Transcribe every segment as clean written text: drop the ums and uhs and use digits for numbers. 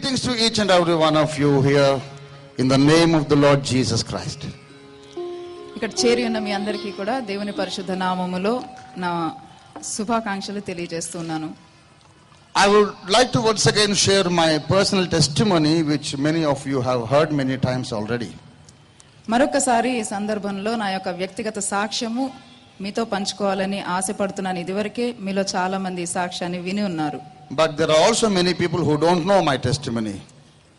Greetings to each and every one of you here in the name of the Lord Jesus Christ. ఇక్కడ చేరి ఉన్న మీ అందరికీ కూడా దేవుని పరిశుద్ధ నామములో నా శుభాకాంక్షలు తెలియజేస్తున్నాను. I would like to once again share my personal testimony, which many of you have heard many times already. మరొకసారి ఈ సందర్భంలో నా యొక్క వ్యక్తిగత సాక్ష్యము మీతో పంచుకోవాలని ఆశపడుతున్నాను. ఇదివరకే మీలో చాలా మంది ఈ సాక్ష్యాన్ని విని ఉన్నారు. But there are also many people who don't know my testimony.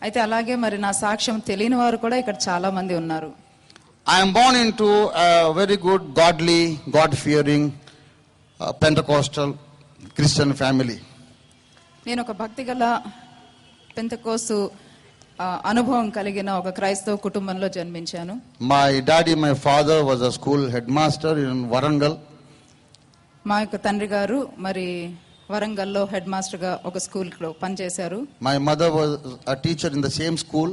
అయితే అలాగే మరి నా సాక్ష్యం తెలియని వారు కూడా ఇక్కడ చాలా మంది ఉన్నారు. I am born into a very good, godly, God-fearing, Pentecostal Christian family. నేను ఒక భక్తిగల పెంతెకోస్తు అనుభవం కలిగిన ఒక క్రైస్తవ కుటుంబంలో జన్మించాను. My daddy, my father was a school headmaster in Warangal. మా యొక్క తండ్రి గారు మరి వరంగల్లో హెడ్ మాస్టర్ గా ఒక స్కూల్ లో పనిచేశారు. My mother was a teacher in the same school.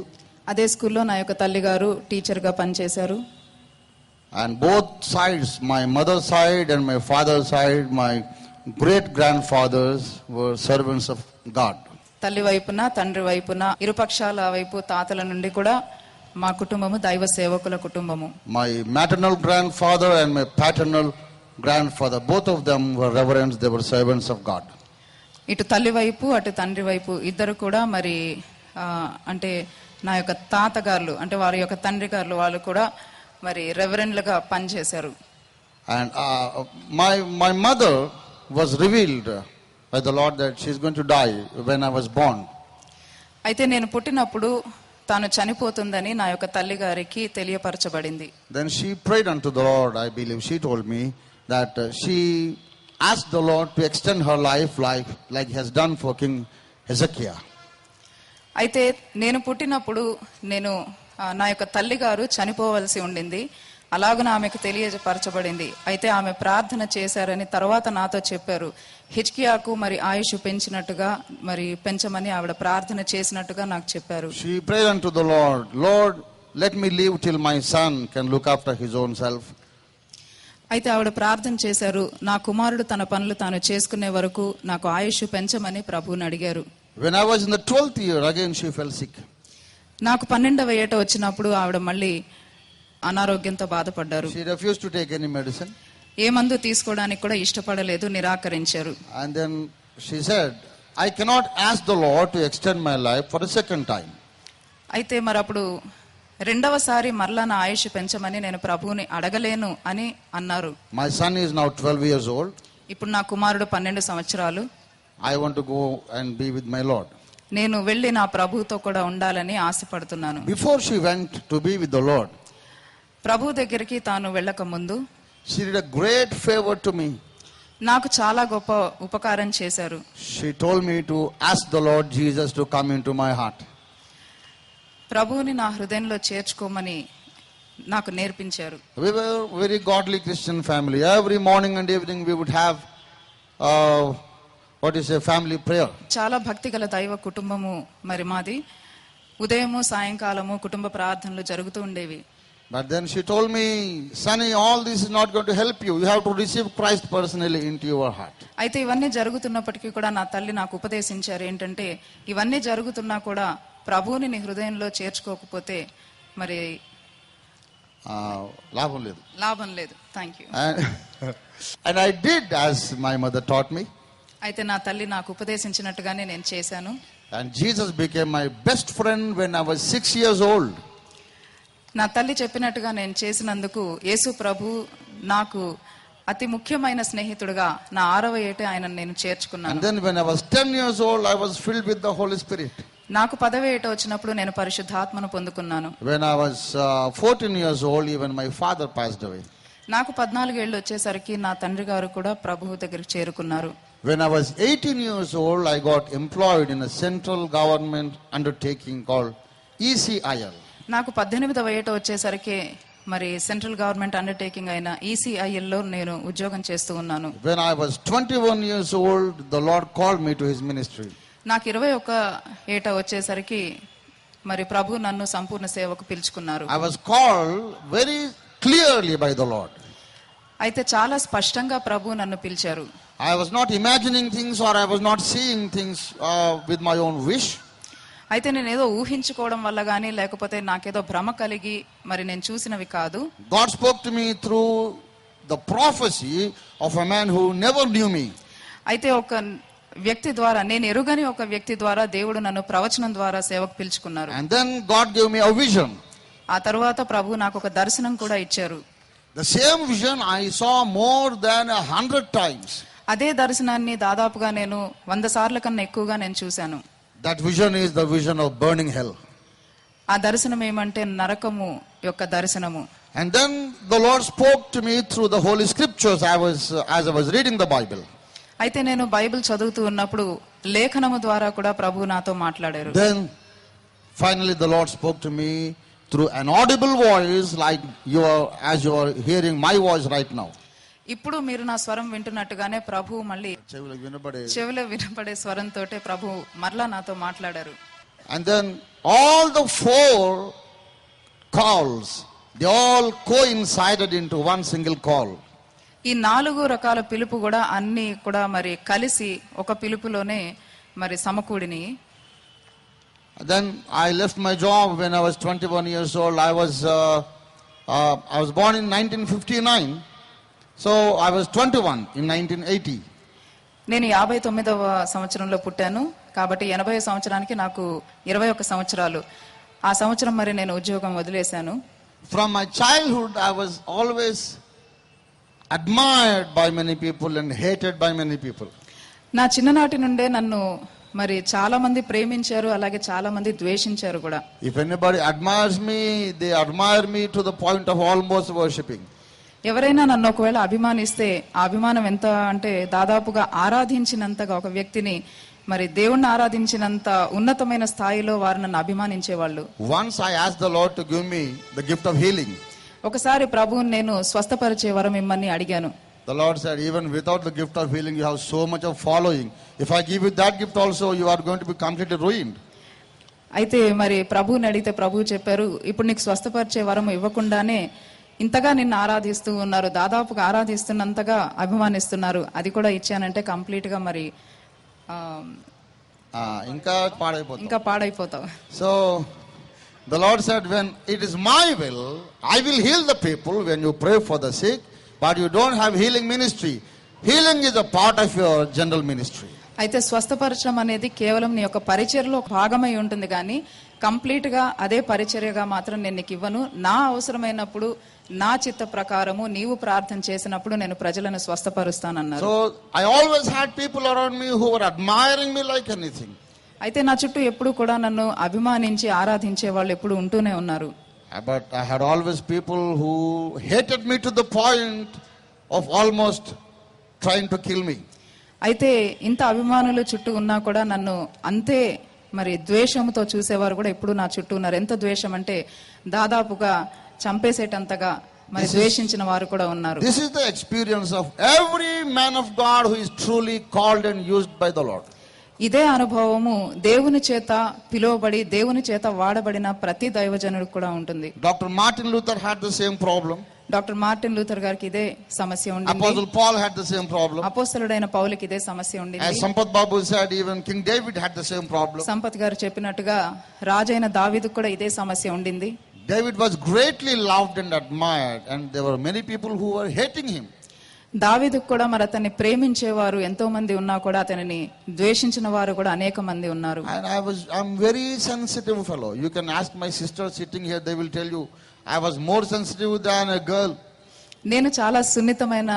అదే స్కూల్లో నా యొక్క తల్లి గారు టీచర్ గా పనిచేశారు. And both sides, my mother's side and my father's side, my great grandfathers were servants of God. తల్లి వైపున తండ్రి వైపున ఇరుపక్షాల వైపు తాతల నుండి కూడా మా కుటుంబము దైవ సేవకుల కుటుంబము. My maternal grandfather and my paternal grandfather, both of them were reverends, they were servants of God. ఇటు తల్లి వైపు అటు తండ్రి వైపు ఇద్దరు కూడా మరి అంటే నా యొక్క తాతగారులు అంటే వారి యొక్క తండ్రి గారులు వాళ్ళు కూడా మరి రెవరెండ్లుగా పనిచేశారు. And my mother was revealed by the Lord that she is going to die when I was born. అయితే నేను పుట్టినప్పుడు తాను చనిపోతుందని నా యొక్క తల్లి గారికి తెలియపరచబడింది. Then she prayed unto the Lord, I believe she told me that she asked the Lord to extend her life like he has done for King Hezekiah. అయితే నేను పుట్టినప్పుడు నేను నా యొక్క తల్లి గారు చనిపోవలసి ఉండింది. అలాగనే ఆమెకు తెలియపరచబడింది. అయితే ఆమె ప్రార్థన చేశారని తర్వాత నాతో చెప్పారు. హిజ్కియాకు మరి ఆయుష్ పెంచినట్టుగా మరి పెంచమని ఆవిడ ప్రార్థన చేసినట్టుగా నాకు చెప్పారు. She prayed unto the Lord, Lord, let me live till my son can look after his own self. అయితే ఆవిడ ప్రార్థన చేశారు. నా కుమారుడు తన పనులు తాను చేసుకునే వరకు నాకు ఆయుష్ పెంచమని ప్రభువుని అడిగారు. When I was in the 12th year, again she fell sick. నాకు 12వ ఏట వచ్చినప్పుడు ఆవిడ మళ్ళీ అనారోగ్యంతో బాధపడ్డారు. She refused to take any medicine. ఏ మందు తీసుకోవడానికి కూడా ఇష్టపడలేదు, నిరాకరించారు. And then she said, I cannot ask the Lord to extend my life for a second time. అయితే మరి అప్పుడు రెండవసారి మరలా నా ఆయుష్ పెంచమని నేను ప్రభువుని అడగలేను అని అన్నారు. My son is now 12 years old. ఇప్పుడు నా కుమారుడు 12 సంవత్సరాలు. I want to go and be with my Lord. నేను వెళ్ళి నా ప్రభువుతో కూడా ఉండాలని ఆశపడుతున్నాను. Before she went to be with the Lord, ప్రభు దగ్గరికి తాను వెళ్ళక ముందు she did a great favor to me. నాకు చాలా గొప్ప ఉపకారం చేశారు. She told me to ask the Lord Jesus to come into my heart. ప్రభువుని నా హృదయంలో చేర్చుకోమని నాకు నేర్పించారు. We were a very godly Christian family. Every morning and evening we would have family prayer. చాలా భక్తిగల దైవ కుటుంబము మరి మాది. ఉదయము సాయంకాలము కుటుంబ ప్రార్థనలు జరుగుతూ ఉండేవి. But then she told me, Sonny, all this is not going to help you. You have to receive Christ personally into your heart. అయితే ఇవన్నీ జరుగుతున్నప్పటికీ కూడా నా తల్లి నాకు ఉపదేశించారు ఏంటంటే ఇవన్నీ జరుగుతున్నా కూడా ప్రభువుని నీ హృదయంలో చేర్చుకోకపోతే మరి లాభం లేదు. Thank you. And I did as my mother taught me. అయితే నా తల్లి నాకు ఉపదేశించినట్టుగానే నేను చేశాను. And Jesus became my best friend when I was 6 years old. నా తల్లి చెప్పినట్టుగా నేను చేసినందుకు యేసు ప్రభు నాకు అతి ముఖ్యమైన స్నేహితుడిగా నా 6వ ఏట ఆయన నేను చేర్చుకున్నాను. And then when I was 10 years old, I was filled with the Holy Spirit. నాకు 10వ ఏట వచ్చినప్పుడు నేను పరిశుద్ధాత్మను పొందుకున్నాను. When I was 14 years old, even my father passed away. నాకు 14 ఏళ్ళు వచ్చేసరికి నా తండ్రి గారు కూడా ప్రభువు దగ్గరికి చేరుకున్నారు. When I was 18 years old, I got employed in a central government undertaking called ECIL. నాకు 18వ ఏట వచ్చేసరికి మరి సెంట్రల్ గవర్నమెంట్ అండర్టేకింగ్ అయిన ECIL లో నేను ఉద్యోగం చేస్తూ ఉన్నాను. When I was 21 years old, the Lord called me to his ministry. నాకు 21 ఏట వచ్చేసరికి మరి ప్రభు నన్ను సంపూర్ణ సేవకు పిలుచుకున్నారు. I was called very clearly by the Lord. అయితే చాలా స్పష్టంగా ప్రభు నన్ను పిలిచారు. I was not imagining things or I was not seeing things with my own wish. అయితే నేను ఏదో ఊహించుకోవడం వల్ల గానీ లేకపోతే నాకేదో భ్రమ కలిగి మరి నేను చూసినవి కాదు. God spoke to me through the prophecy of a man who never knew me. అయితే ఒక వ్యక్తి ద్వారా, నేను ఎరుగని ఒక వ్యక్తి ద్వారా దేవుడు నన్ను ప్రవచనం ద్వారా సేవకు పిలుచుకున్నారు. And then God gave me a vision. ఆ తర్వాత ప్రభు నాకు ఒక దర్శనం కూడా ఇచ్చారు. The same vision I saw more than 100 times. అదే దర్శనాన్ని దాదాపుగా నేను 100 సార్ల కన్నా ఎక్కువగా నేను చూశాను. That vision is the vision of burning hell. ఆ దర్శనం ఏమంటే నరకము యొక్క దర్శనము. And then the Lord spoke to me through the Holy Scriptures as I was reading the Bible. అయితే నేను బైబిల్ చదువుతూ ఉన్నప్పుడు లేఖనము ద్వారా కూడా ప్రభు నాతో మాట్లాడారు. Then finally the Lord spoke to me through an audible voice like as you are hearing my voice right now. ఇప్పుడు మీరు నా స్వరం వింటున్నట్టుగానే ప్రభు మళ్ళీ చెవిలో వినపడే స్వరంతోటే ప్రభు మరలా నాతో మాట్లాడారు. And then all the 4 calls, they all coincided into one single call. ఈ 4 రకాల పిలుపు కూడా అన్ని కూడా మరి కలిసి ఒక పిలుపులోనే మరి సమకూడిని. Then I left my job when I was 21 years old. I was born in 1959. So I was 21 in 1980. నేను 59వ సంవత్సరంలో పుట్టాను కాబట్టి 80వ సంవత్సరానికి నాకు 21 సంవత్సరాలు. ఆ సంవత్సరం మరి నేను ఉద్యోగం వదిలేశాను. From my childhood I was always admired by many people and hated by many people. నా చిన్ననాటి నుండే నన్ను మరి చాలా మంది ప్రేమించారు, అలాగే చాలా మంది ద్వేషించారు కూడా. If anybody admires me, they admire me to the point of almost worshipping. ఎవరైనా నన్ను ఒకవేళ అభిమానిస్తే ఆ అభిమానం ఎంత అంటే దాదాపుగా ఆరాధించినంతగా, ఒక వ్యక్తిని మరి దేవుణ్ణి ఆరాధించినంత ఉన్నతమైన స్థాయిలో వారు నన్ను అభిమానించేవాళ్ళు. Once I asked the Lord to give me the gift of healing. ఒకసారి ప్రభువుని నేను స్వస్థపరిచే వరం ఇమ్మని అడిగాను. The Lord said, even without the gift of healing, you have so much of following. If I give you that gift also, you are going to be completely ruined. అయితే మరి ప్రభువుని అడిగితే ప్రభువు చెప్పారు, ఇప్పుడు నీకు స్వస్థపరిచే వరం ఇవ్వకుండానే ఇంతగా నిన్ను ఆరాధిస్తూ ఉన్నారు, దాదాపుగా ఆరాధిస్తున్నంతగా అభిమానిస్తున్నారు, అది కూడా ఇచ్చానంటే కంప్లీట్ గా మరి ఇంకా పాడైపోతావు. So the Lord said, when it is my will, I will heal the people when you pray for the sick, but you don't have healing ministry. Healing is a part of your general ministry. అయితే స్వస్థపరచడం అనేది కేవలం నీ యొక్క పరిచర్యలో భాగమై ఉంటుంది, కానీ complete గా అదే పరిచర్యగా మాత్రం నేను నీకు ఇవ్వను. నా అవసరమైనప్పుడు నా చిత్త ప్రకారము నీవు ప్రార్థన చేసినప్పుడు నేను ప్రజలను స్వస్థపరుస్తానన్నారు. So I always had people around me who were admiring me like anything. అయితే నా చుట్టూ ఎప్పుడు కూడా నన్ను అభిమానించి ఆరాధించే వాళ్ళు ఎప్పుడు ఉంటూనే ఉన్నారు. But I had always people who hated me to the point of almost trying to kill me. అయితే ఇంత అభిమానులు చుట్టూ ఉన్నా కూడా నన్ను అంతే మరి ద్వేషంతో చూసేవారు కూడా ఎప్పుడు నా చుట్టూ ఉన్నారు. ఎంత ద్వేషం అంటే దాదాపుగా చంపేసేటంతగా మరి ద్వేషించిన వారు కూడా ఉన్నారు. This is the experience of every man of God who is truly called and used by the Lord. ఇదే అనుభవము దేవుని చేత పిలువబడి దేవుని చేత వాడబడిన ప్రతి దైవజనుడికి కూడా ఉంటుంది. Dr. Martin Luther had the same problem. Doctor Martin Luther గారికి ఇదే సమస్య ఉండింది. Apostle Paul had the same problem. అపోస్తలుడైన పౌలుకి ఇదే సమస్య ఉండింది. As Sampath Babu said, even King David had the same problem. Sampath గారు చెప్పినట్టుగా రాజైన దావీదుకు కూడా ఇదే సమస్య ఉండింది. David was greatly loved and admired, and there were many people who were hating him. దావీదుకు కూడా మరి అతన్ని ప్రేమించేవారు ఎంతో మంది ఉన్నా కూడా అతనిని ద్వేషించిన వారు కూడా అనేక మంది ఉన్నారు. And I'm very sensitive fellow. You can ask my sister sitting here, they will tell you I was more sensitive than a girl. నేను చాలా సున్నితమైన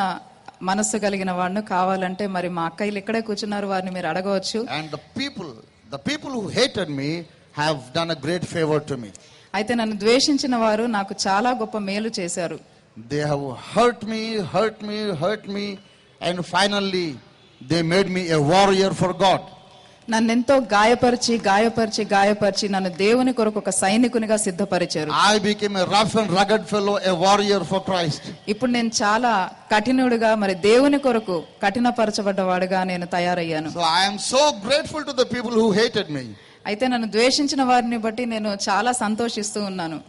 మనస్సు కలిగిన వాడిని. కావాలంటే మరి మా అక్కయ్యలు ఇక్కడే కూర్చున్నారు, వారిని మీరు అడగవచ్చు. And the people who hated me have done a great favor to me. అయితే నన్ను ద్వేషించిన వారు నాకు చాలా గొప్ప మేలు చేశారు. They have hurt me, and finally they made me a warrior for God. నన్నెంతో గాయపరిచి నన్ను దేవుని కొరకు ఒక సైనికునిగా సిద్ధపరిచారు. I became a rough and rugged fellow, a warrior for Christ. ఇప్పుడు నేను చాలా కఠినుడిగా మరి దేవుని కొరకు కఠినపరచబడ్డవాడుగా నేను తయారయ్యాను. So I am so grateful to the people who hated me. అయితే నన్ను ద్వేషించిన వారిని బట్టి నేను చాలా సంతోషిస్తూ ఉన్నాను.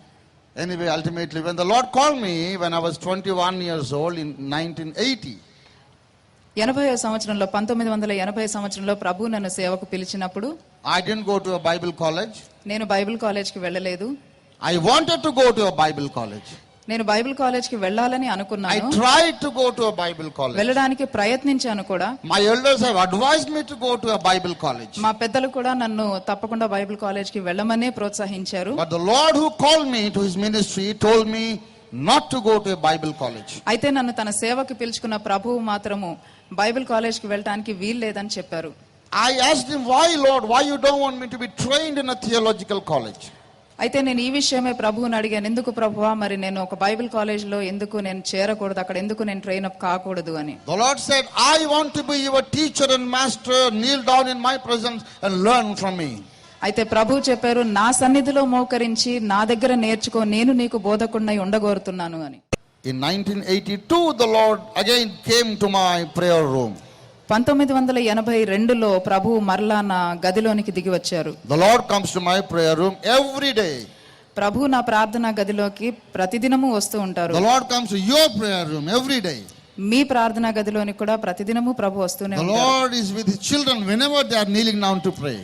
Anyway, ultimately, when the Lord called me when I was 21 years old in 1980. 80వ సంవత్సరంలో 1980 సంవత్సరంలో ప్రభు నన్ను సేవకు పిలిచినప్పుడు I didn't go to a Bible college. నేను బైబిల్ కాలేజ్కి వెళ్ళలేదు. I wanted to go to a Bible college. నేను బైబిల్ కాలేజ్కి వెళ్ళాలని I అనుకున్నాను. tried to go to a Bible college. వెళ్ళడానికి ప్రయత్నించాను కూడా. My elders have advised me to go to a Bible college. మా పెద్దలు కూడా నన్ను తప్పకుండా బైబిల్ కాలేజ్కి వెళ్ళమనే ప్రోత్సహించారు. But the Lord who called me to his ministry told me not to go to a Bible college. అయితే నన్ను తన సేవకు పిలుచుకున్న ప్రభువు మాత్రము బైబిల్ కాలేజ్కి వెళ్ళడానికి వీల్లేదని చెప్పారు. I asked him, why Lord, why you don't want me to be trained in a theological college? అయితే నేను ఈ విషయమే ప్రభువుని అడిగాను, ఎందుకు ప్రభువా మరి నేను ఒక బైబిల్ కాలేజ్లో ఎందుకు నేను చేరకూడదు, అక్కడ ఎందుకు నేను ట్రైన్ అప్ కాకూడదు అని. The Lord said, I want to be your teacher and master, kneel down in my presence and learn from me. అయితే ప్రభు చెప్పారు, నా సన్నిధిలో మోకరించి నా దగ్గర నేర్చుకో, నేను నీకు బోధకుడినై ఉండగోరుతున్నాను అని. In 1982, the Lord again came to my prayer room. 1982లో ప్రభువు మరలా నా గదిలోనికి దిగి వచ్చారు. The Lord comes to my prayer room every day. ప్రభు నా ప్రార్థనా గదిలోకి ప్రతిదినము వస్తూ ఉంటారు. The Lord comes to your prayer room every day. మీ ప్రార్థనా గదిలోనికి కూడా ప్రతిదినము ప్రభు వస్తూనే The ఉంటారు. Lord is with his children whenever they are kneeling down to pray.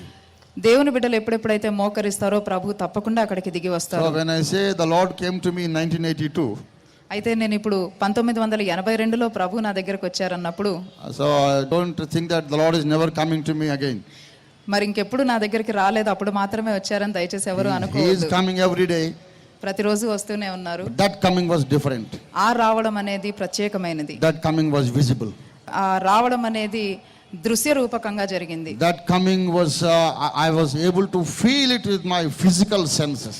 దేవుని బిడ్డలు ఎప్పుడెప్పుడైతే మోకరిస్తారో ప్రభు తప్పకుండా అక్కడికి దిగి వస్తారు. So when I say the Lord came to me in 1982, అయితే నేను ఇప్పుడు 1982లో ప్రభు నా దగ్గరకు వచ్చారన్నప్పుడు, so I don't think that the Lord is never coming to me again. మరి ఇంకెప్పుడు నా దగ్గరికి రాలేదు, అప్పుడు మాత్రమే వచ్చారని దయచేసి ఎవరు He is అనుకోవద్దు. coming every day. ప్రతిరోజు వస్తూనే ఉన్నారు. That coming was different. ఆ రావడం అనేది ప్రత్యేకమైనది. That coming was visible. ఆ రావడం అనేది దృశ్య రూపకంగా జరిగింది. That coming was, I was able to feel it with my physical senses.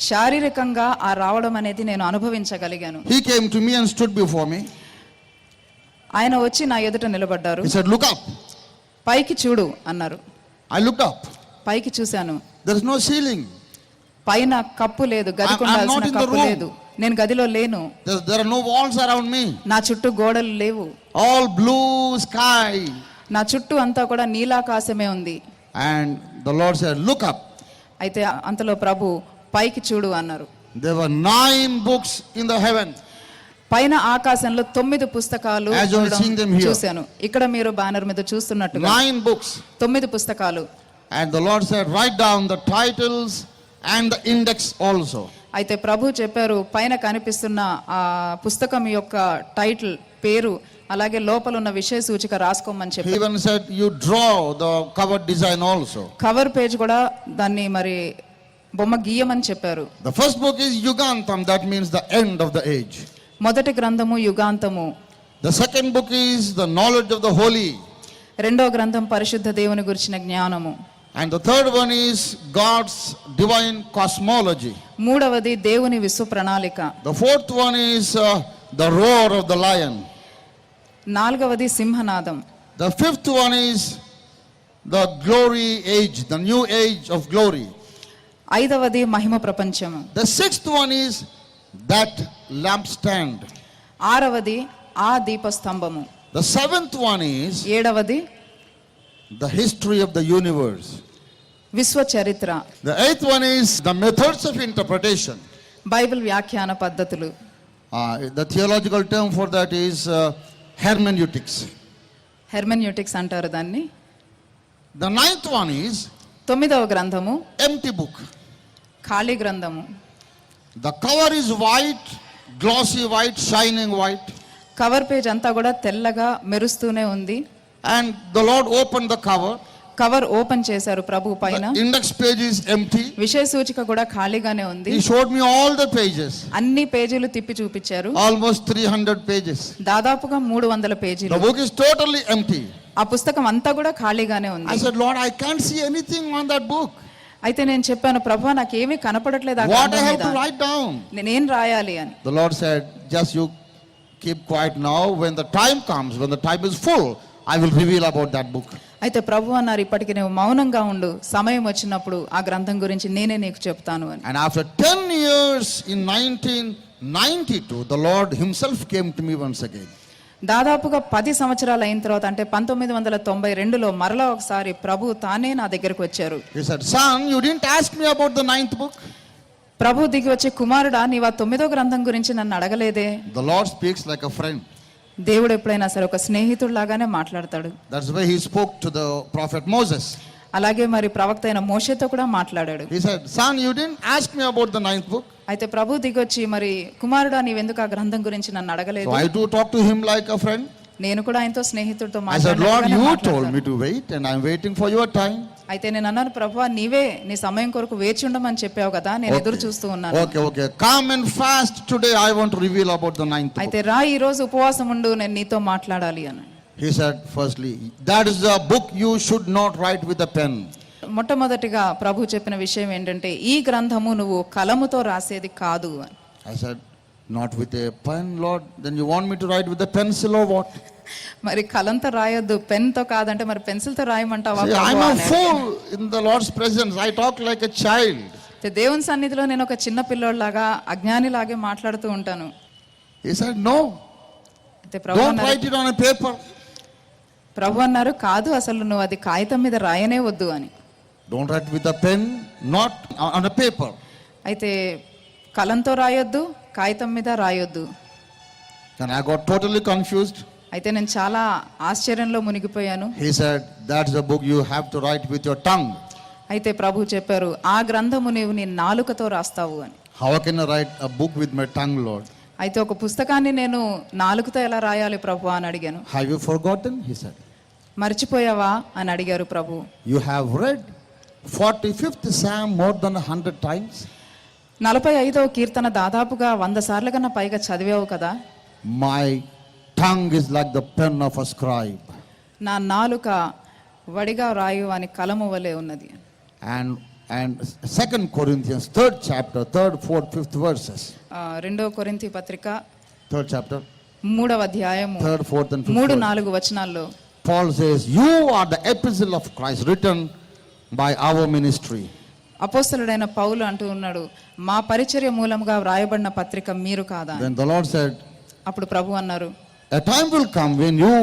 శారీరకంగా ఆ రావడం అనేది నేను అనుభవించగలిగాను. He came to me and stood before me. ఆయన వచ్చి నా ఎదుట నిలబడ్డారు. He said, look up. పైకి చూడు అన్నారు. I looked up. పైకి చూశాను. There is no ceiling. పైన కప్పు లేదు, గదికి I'm not ఉండాల్సిన in the కప్పు room. లేదు. నేను గదిలో లేను. There are no walls around me. నా చుట్టూ గోడలు లేవు. All blue sky. నా చుట్టూ అంతా కూడా నీలాకాశమే ఉంది. And the Lord said, look up. అయితే అంతలో ప్రభు పైకి చూడు అన్నారు. There were 9 books in the heaven. పైన ఆకాశంలో 9 పుస్తకాలు As you are ఉండడం seeing them here. చూశాను. ఇక్కడ మీరు బ్యానర్ మీద చూస్తున్నట్టుగా 9 books. 9 పుస్తకాలు. And the Lord said, write down the titles and the index also. అయితే ప్రభు చెప్పారు, పైన కనిపిస్తున్న ఆ పుస్తకం యొక్క టైటిల్, పేరు, అలాగే లోపల ఉన్న విషయ సూచిక రాసుకోమని He చెప్పారు. even said, you draw the cover design also. Cover page కూడా దాన్ని మరి బొమ్మ గీయమని చెప్పారు. The first book is Yugantam, that means the end of the age. మొదటి గ్రంథము యుగాంతము. The second book is the knowledge of the holy. రెండో గ్రంథం పరిశుద్ధ దేవుని గురించిన జ్ఞానము. And the third one is God's divine cosmology. మూడవది దేవుని విశ్వ ప్రణాళిక. The fourth one is the roar of the lion. నాలుగవది సింహనాదం. The fifth one is the glory age, the new age of glory. ఐదవది మహిమ ప్రపంచము. The sixth one is that lampstand. ఆరవది ఆ దీపస్తంభము. The seventh one is ఏడవది the history of the universe. విశ్వ చరిత్ర. The eighth one is the methods of interpretation. Bible వ్యాఖ్యాన పద్ధతులు. The theological term for that is hermeneutics. హెర్మెన్యూటిక్స్ అంటారు దాన్ని. The ninth one is 9వ గ్రంథము empty book. ఖాళీ గ్రంథము. The cover is white, glossy white, shining white. Cover page అంతా కూడా తెల్లగా మెరుస్తూనే ఉంది. And the Lord opened the cover. Cover open చేశారు ప్రభు పైన. The index page is empty. విషయ సూచిక కూడా ఖాళీగానే ఉంది. He showed me all the pages. అన్ని పేజీలు తిప్పి చూపించారు. Almost 300 pages. దాదాపుగా 300 The పేజీలు. book is totally empty. ఆ పుస్తకం అంతా కూడా ఖాళీగానే I ఉంది. said, Lord, I can't see anything on that book. అయితే నేను చెప్పాను, ప్రభువా నాకేమీ కనపడట్లేదు ఆ What I గ్రంథం have మీద. to write down? నేనేం రాయాలి అని. The Lord said, just you keep quiet now. When the time comes, when the time is full, I will reveal about that book. అయితే ప్రభు అన్నారు, ఇప్పటికి నువ్వు మౌనంగా ఉండు, సమయం వచ్చినప్పుడు ఆ గ్రంథం గురించి నేనే నీకు చెప్తాను అని. And after 10 years in 1992, the Lord himself came to me once again. దాదాపుగా 10 సంవత్సరాలు అయిన తర్వాత, అంటే 1992లో మరలా ఒకసారి ప్రభు తానే నా దగ్గరకు వచ్చారు. He said, son, you didn't ask me about the 9th book. ప్రభు దిగి వచ్చే, కుమారుడా నీవు ఆ 9వ గ్రంథం గురించి నన్ను అడగలేదే. The Lord speaks like a friend. దేవుడు ఎప్పుడైనా సరే ఒక స్నేహితుడిలాగానే మాట్లాడతాడు. That's why he spoke to the prophet Moses. అలాగే మరి ప్రవక్త అయిన మోషేతో కూడా మాట్లాడాడు. He said, son, you didn't ask me about the 9th book. అయితే ప్రభు దిగొచ్చి మరి కుమారుడా నీవెందుకు ఆ గ్రంథం గురించి నన్ను అడగలేదు? So I do talk to him like a friend. నేను కూడా ఆయనతో స్నేహితుడితో I said, Lord, you told మాట్లాడాను. me to wait and I'm waiting for your time. అయితే నేను అన్నాను, ప్రభువా నీవే నీ సమయం కొరకు వేచి ఉండమని చెప్పావు కదా, నేను ఎదురు చూస్తూ ఉన్నాను. Okay. Come and fast today. I want to reveal about the 9th book. అయితే రా ఈ రోజు ఉపవాసం ఉండు, నేను నీతో మాట్లాడాలి అని. He said, firstly, that is the book you should not write with a pen. మొట్టమొదటిగా ప్రభు చెప్పిన విషయం ఏంటంటే ఈ గ్రంథము నువ్వు కలముతో రాసేది కాదు అని. I said, not with a pen, Lord. Then you want me to write with a pencil or what? మరి కలంతో రాయొద్దు, పెన్ తో కాదంటే మరి పెన్సిల్ తో రాయమంటావా? See, I'm a fool in the Lord's presence. I talk like a child. దేవుని సన్నిధిలో నేను ఒక చిన్న పిల్లోడ్లాగా అజ్ఞానిలాగే మాట్లాడుతూ ఉంటాను. He said, no. అయితే ప్రభు Don't అన్నారు, write it on a paper. ప్రభు అన్నారు కాదు, అసలు నువ్వు అది కాగితం మీద రాయనే వద్దు అని. Don't write with a pen, not on a paper. అయితే కలంతో రాయొద్దు, కాగితం మీద రాయొద్దు. And I got totally confused. అయితే నేను చాలా ఆశ్చర్యంలో మునిగిపోయాను. He said, that's the book you have to write with your tongue. అయితే ప్రభు చెప్పారు, ఆ గ్రంథము నీవు నీ నాలుకతో రాస్తావు అని. How can I write a book with my tongue, Lord? అయితే ఒక పుస్తకాన్ని నేను నాలుకతో ఎలా రాయాలి ప్రభు అని అడిగాను. Have you forgotten? He said. మర్చిపోయావా అని అడిగారు ప్రభు. You have read 45th Psalm more than 100 times. 45వ కీర్తన దాదాపుగా 100 సార్లు కన్నా పైగా చదివావు కదా. My tongue is like the pen of a scribe. నా నాలుక వడిగా రాయు అని కలము వలె ఉన్నది. And 2 Corinthians 3rd chapter 3rd 4th 5th verses. 2వ కొరింథీ పత్రిక 3rd chapter 3వ అధ్యాయము 3rd 4th and 5th 3-4 వచనాల్లో Paul says, you are the epistle of Christ written by our ministry. అపోస్తలుడైన పౌలు అంటూ ఉన్నాడు, మా పరిచర్య మూలముగా వ్రాయబడిన పత్రిక మీరు కాదా? Then the Lord said, అప్పుడు ప్రభు అన్నారు, a time will come when you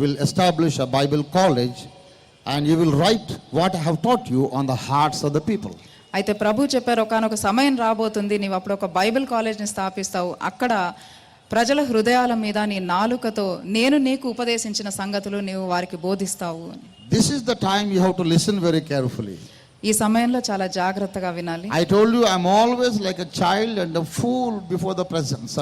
will establish a Bible college and you will write what I have taught you on the hearts of the people. అయితే ప్రభు చెప్పారు, ఒకానొక సమయం రాబోతుంది, నీవు అప్పుడు ఒక బైబిల్ కాలేజ్ని స్థాపిస్తావు, అక్కడ ప్రజల హృదయాల మీద నీ నాలుకతో నేను నీకు ఉపదేశించిన సంగతులు నీవు వారికి బోధిస్తావు అని. This is the time you have to listen very carefully. ఈ సమయంలో చాలా జాగ్రత్తగా వినాలి. I told you I'm always like a child and a fool before the presence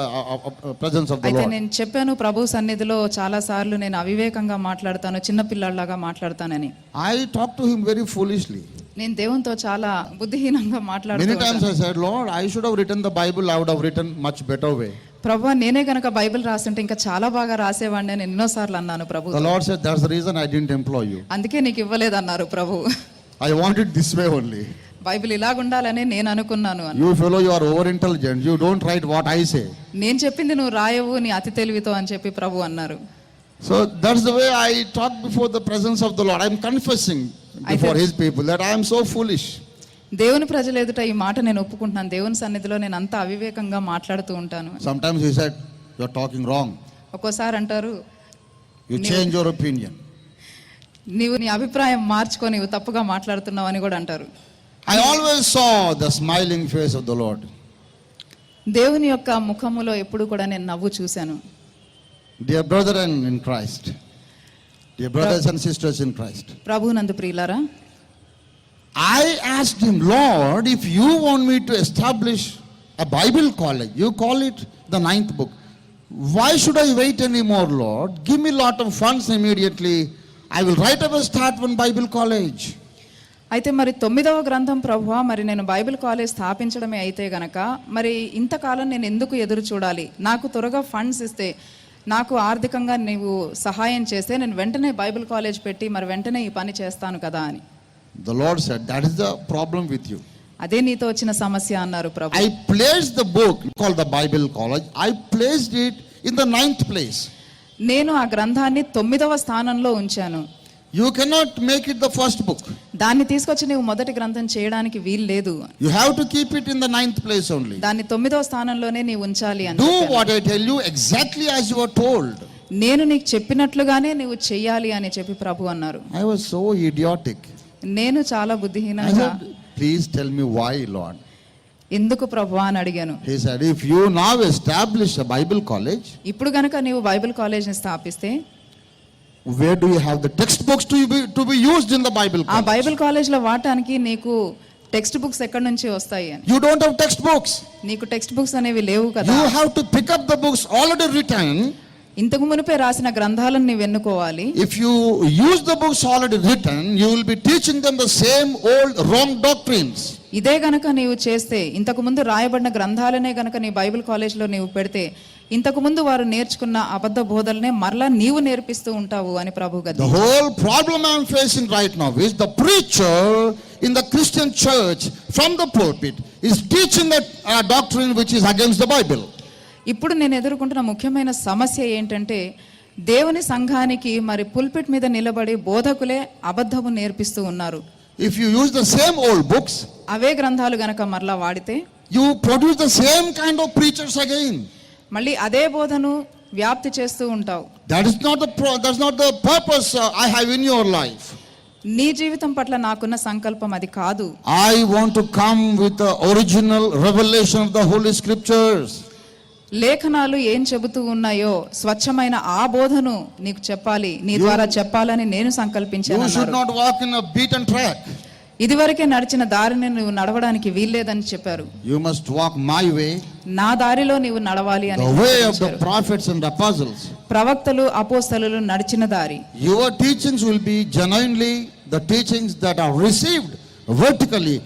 of the అయితే Lord. నేను చెప్పాను, ప్రభు సన్నిధిలో చాలా సార్లు నేను అవివేకంగా మాట్లాడతాను, చిన్న పిల్లలాగా మాట్లాడతానని. I talk to him very foolishly. నేను దేవునితో చాలా బుద్ధిహీనంగా Many మాట్లాడుతాను. times I said, Lord, I should have written the Bible. I would have written much better way. ప్రభు నేనే గనక బైబిల్ రాస్తుంటే ఇంకా చాలా బాగా రాసేవాడిని అని ఎన్నోసార్లు అన్నాను ప్రభు. The Lord said, that's the reason I didn't employ you. అందుకే నీకు ఇవ్వలేదన్నారు ప్రభు. I want it this way only. Bible ఇలాగుండాలని నేను అనుకున్నాను అని. You fellow, you are over intelligent. You don't write what I say. నేను చెప్పింది నువ్వు రాయవు, నీ అతి తెలివితో అని చెప్పి ప్రభు అన్నారు. So that's the way I talk before the presence of the Lord. I'm confessing before his people that I am so foolish. దేవుని ప్రజల ఎదుట ఈ మాట నేను ఒప్పుకుంటున్నాను, దేవుని సన్నిధిలో నేను అంత అవివేకంగా మాట్లాడుతూ ఉంటాను. Sometimes he said, you're talking wrong. ఒక్కోసారి అంటారు, You change your opinion. నీవు నీ అభిప్రాయం మార్చుకొని నీవు తప్పుగా మాట్లాడుతున్నావు అని కూడా అంటారు. I always saw the smiling face of the Lord. దేవుని యొక్క ముఖములో ఎప్పుడు కూడా నేను నవ్వు చూశాను. Dear brethren in Christ, dear brothers and sisters in Christ, ప్రభువునందు ప్రియులారా, I asked him, Lord, if you want me to establish a Bible college, you call it the 9th book. Why should I wait anymore, Lord? Give me a lot of funds immediately. I will right away start one Bible college. అయితే మరి 9వ గ్రంథం ప్రభువా, మరి నేను Bible college స్థాపించడమే అయితే గనక మరి ఇంతకాలం నేను ఎందుకు ఎదురు చూడాలి? నాకు త్వరగా ఫండ్స్ ఇస్తే, నాకు ఆర్థికంగా నీవు సహాయం చేస్తే నేను వెంటనే బైబిల్ కాలేజ్ పెట్టి మరి వెంటనే ఈ పని చేస్తాను కదా అని. The Lord said, that is the problem with you. అదే నీతో వచ్చిన సమస్య అన్నారు ప్రభు. I placed the book called the Bible college. I placed it in the 9th place. నేను ఆ గ్రంథాన్ని 9వ స్థానంలో ఉంచాను. You cannot make it the first book. దాన్ని తీసుకొచ్చి నీవు మొదటి గ్రంథం చేయడానికి వీలు లేదు. You have to keep it in the 9th place only. దాన్ని 9వ స్థానంలోనే నీవు ఉంచాలి అని Do చెప్పాను. what I tell you exactly as you were told. నేను నీకు చెప్పినట్లుగానే నీవు చెయ్యాలి అని చెప్పి ప్రభు అన్నారు. I was so idiotic. నేను చాలా I బుద్ధిహీనంగా, said, please tell me why, Lord. ఎందుకు ప్రభువా అని అడిగాను. He said, if you now establish a Bible college, ఇప్పుడు గనక నీవు Bible కాలేజ్ని స్థాపిస్తే where do you have the textbooks to be used in the Bible ఆ college? బైబిల్ కాలేజ్లో వాడటానికి నీకు టెక్స్ట్ బుక్స్ ఎక్కడి నుంచి వస్తాయి అని. You don't have textbooks. నీకు టెక్స్ట్ బుక్స్ అనేవి లేవు కదా. You have to pick up the books already written. ఇంతకు మునిపే రాసిన గ్రంథాలను నీవు ఎన్నుకోవాలి. If you use the books already written, you will be teaching them the same old wrong doctrines. ఇదే గనక నీవు చేస్తే, ఇంతకు ముందు రాయబడిన గ్రంథాలనే గనక నీ బైబిల్ కాలేజ్లో నీవు పెడితే, ఇంతకు ముందు వారు నేర్చుకున్న అబద్ధ బోధలనే మరలా నీవు నేర్పిస్తూ ఉంటావు అని ప్రభు The గద్దించారు. whole problem I am facing right now is the preacher in the Christian church from the pulpit is teaching that doctrine which is against the Bible. ఇప్పుడు నేను ఎదుర్కొంటున్న ముఖ్యమైన సమస్య ఏంటంటే, దేవుని సంఘానికి మరి పుల్పిట్ మీద నిలబడి బోధకులే అబద్ధము నేర్పిస్తూ ఉన్నారు. If you use the same old books, అవే గ్రంథాలు గనక మరలా వాడితే you produce the same kind of preachers again. మళ్ళీ అదే బోధను వ్యాప్తి చేస్తూ ఉంటావు. That's not the purpose I have in your life. నీ జీవితం పట్ల నాకున్న సంకల్పం అది కాదు. I want to come with the original revelation of the Holy Scriptures. లేఖనాలు ఏం చెబుతూ ఉన్నాయో స్వచ్ఛమైన ఆ బోధను నీకు చెప్పాలి, నీ ద్వారా చెప్పాలని నేను సంకల్పించాను You should అన్నారు. not walk in a beaten track. ఇదివరకే నడిచిన దారిని నువ్వు నడవడానికి వీల్లేదని చెప్పారు. You must walk my way, నా దారిలో నీవు నడవాలి అని the way of the చెప్పారు. prophets and apostles. ప్రవక్తలు అపోస్తలులు నడిచిన దారి. Your teachings will be genuinely the teachings that are received vertically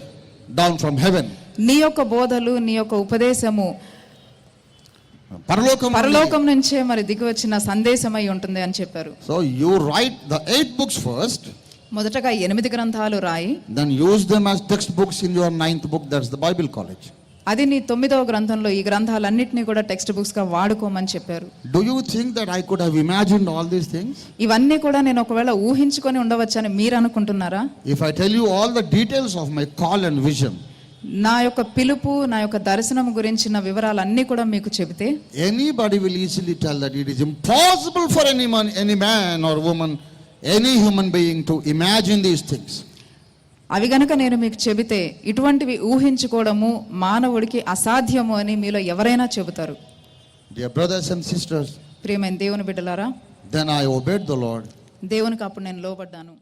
down from heaven. నీ యొక్క బోధలు, నీ యొక్క ఉపదేశము పరలోకం నుంచే మరి దిగి వచ్చిన సందేశమై ఉంటుంది అని చెప్పారు. So you write the 8 books first, మొదటగా 8 గ్రంథాలు రాయి, then use them as textbooks in your 9th book, that's the Bible college. అది నీ 9వ గ్రంథంలో ఈ గ్రంథాలన్నింటినీ కూడా టెక్స్ట్ బుక్స్ గా వాడుకోమని చెప్పారు. Do you think that I could have imagined all these things? ఇవన్నీ కూడా నేను ఒకవేళ ఊహించుకొని ఉండవచ్చని మీరు అనుకుంటున్నారా? If I tell you all the details of my call and vision, నా యొక్క పిలుపు, నా యొక్క దర్శనం గురించిన వివరాలన్నీ కూడా మీకు చెబితే anybody will easily tell that it is impossible for any man or woman, any human being to imagine these things. అవి గనక నేను మీకు చెబితే ఇటువంటివి ఊహించుకోవడము మానవుడికి అసాధ్యము అని మీలో ఎవరైనా చెబుతారు. Dear brothers and sisters, ప్రియమైన దేవుని బిడ్డలారా, then I obeyed the Lord. దేవునికి అప్పుడు నేను లోబడ్డాను.